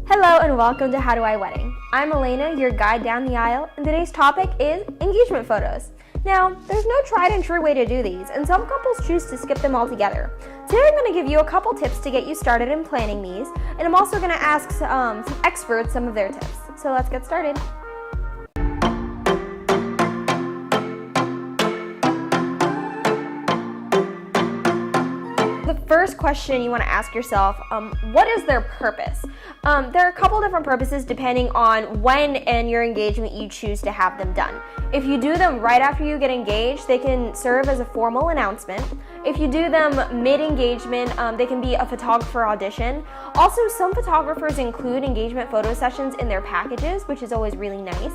Hello and welcome to How Do I Wedding. I'm Elena, your guide down the aisle, and today's topic is engagement photos. Now, there's no tried and true way to do these, and some couples choose to skip them altogether. Today I'm going to give you a couple tips to get you started in planning these, and I'm also going to ask some experts some of their tips. So let's get started. The first question you want to ask yourself, what is their purpose? There are a couple different purposes depending on when in your engagement you choose to have them done. If you do them right after you get engaged, they can serve as a formal announcement. If you do them mid-engagement, they can be a photographer audition. Also, some photographers include engagement photo sessions in their packages, which is always really nice.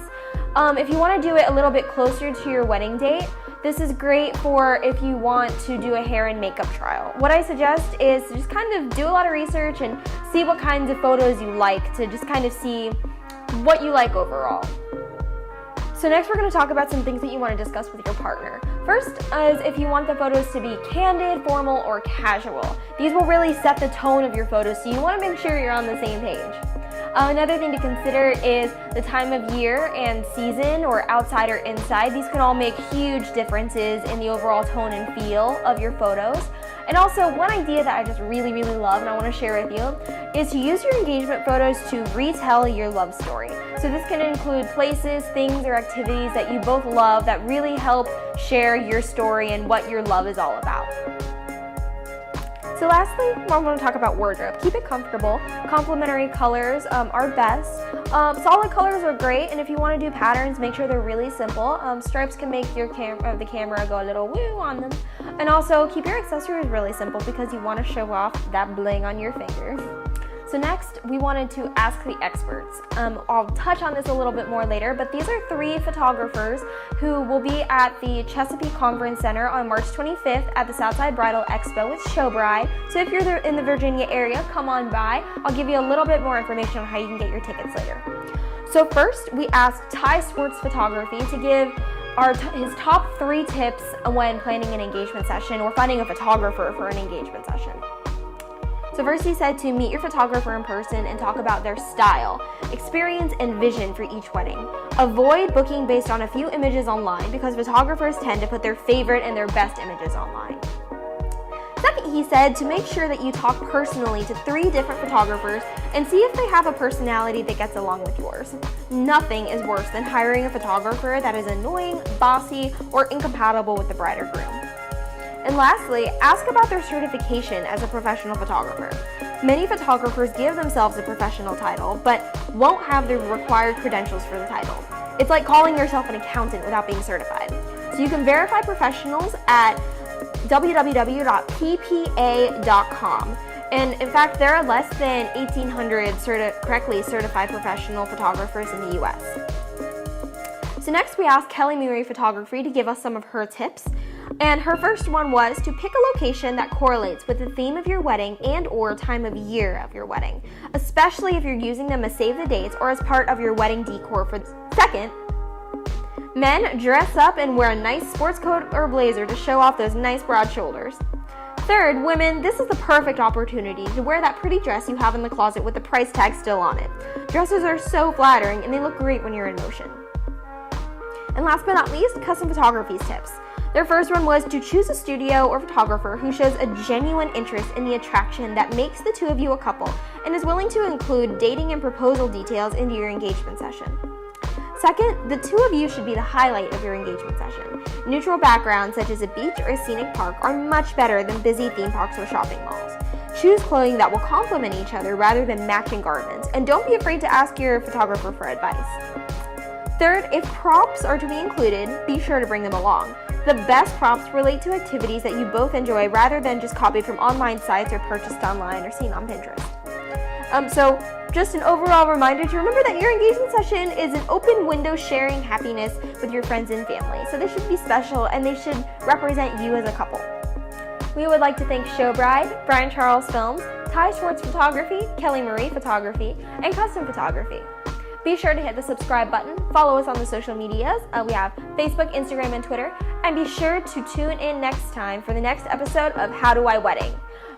If you want to do it a little bit closer to your wedding date, this is great for if you want to do a hair and makeup trial. What I suggest is to just kind of do a lot of research and see what kinds of photos you like to just kind of see what you like overall. So next we're going to talk about some things that you want to discuss with your partner. First is if you want the photos to be candid, formal, or casual. These will really set the tone of your photos, so you want to make sure you're on the same page. Another thing to consider is the time of year and season, or outside or inside. These can all make huge differences in the overall tone and feel of your photos. And also, one idea that I just really love and I want to share with you is to use your engagement photos to retell your love story. So this can include places, things, or activities that you both love that really help share your story and what your love is all about. So lastly, I want to talk about wardrobe. Keep it comfortable. Complementary colors are best. Solid colors are great, and if you want to do patterns, make sure they're really simple. Stripes can make the camera go a little woo on them. And also, keep your accessories really simple because you want to show off that bling on your finger. So next, we wanted to ask the experts. I'll touch on this a little bit more later, but these are 3 photographers who will be at the Chesapeake Conference Center on March 25th at the Southside Bridal Expo with Showbride. So if you're in the Virginia area, come on by. I'll give you a little bit more information on how you can get your tickets later. So first, we asked ty.swartz Photography to give his top 3 tips when planning an engagement session or finding a photographer for an engagement session. So first he said to meet your photographer in person and talk about their style, experience, and vision for each wedding. Avoid booking based on a few images online because photographers tend to put their favorite and their best images online. Second, he said to make sure that you talk personally to 3 different photographers and see if they have a personality that gets along with yours. Nothing is worse than hiring a photographer that is annoying, bossy, or incompatible with the bride or groom. And lastly, ask about their certification as a professional photographer. Many photographers give themselves a professional title, but won't have the required credentials for the title. It's like calling yourself an accountant without being certified. So you can verify professionals at www.ppa.com. And in fact, there are less than 1,800 correctly certified professional photographers in the US. So next we asked kellymariephotos to give us some of her tips. And her first one was to pick a location that correlates with the theme of your wedding and or time of year of your wedding, especially if you're using them as save the dates or as part of your wedding decor. Second, men, dress up and wear a nice sports coat or blazer to show off those nice broad shoulders. Third, women, this is the perfect opportunity to wear that pretty dress you have in the closet with the price tag still on it. Dresses are so flattering and they look great when you're in motion. And last but not least, custom photography's tips. Their first one was to choose a studio or photographer who shows a genuine interest in the attraction that makes the 2 of you a couple and is willing to include dating and proposal details into your engagement session. Second, the 2 of you should be the highlight of your engagement session. Neutral backgrounds such as a beach or a scenic park are much better than busy theme parks or shopping malls. Choose clothing that will complement each other rather than matching garments, and don't be afraid to ask your photographer for advice. Third, if props are to be included, be sure to bring them along. The best props relate to activities that you both enjoy rather than just copied from online sites or purchased online or seen on Pinterest. So just an overall reminder to remember that your engagement session is an open window sharing happiness with your friends and family. So this should be special and they should represent you as a couple. We would like to thank Showbride, Brian Charles Films, ty.swartz Photography, Kelly Marie Photography, and Custom Photography. Be sure to hit the subscribe button, follow us on the social medias. We have Facebook, Instagram, and Twitter. And be sure to tune in next time for the next episode of How Do I Wedding.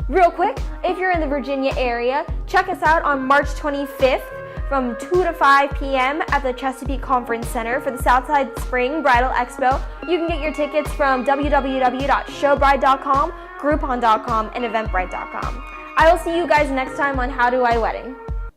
Real quick, if you're in the Virginia area, check us out on March 25th from 2 to 5 p.m. at the Chesapeake Conference Center for the Southside Spring Bridal Expo. You can get your tickets from www.showbride.com, groupon.com, and eventbrite.com. I will see you guys next time on How Do I Wedding.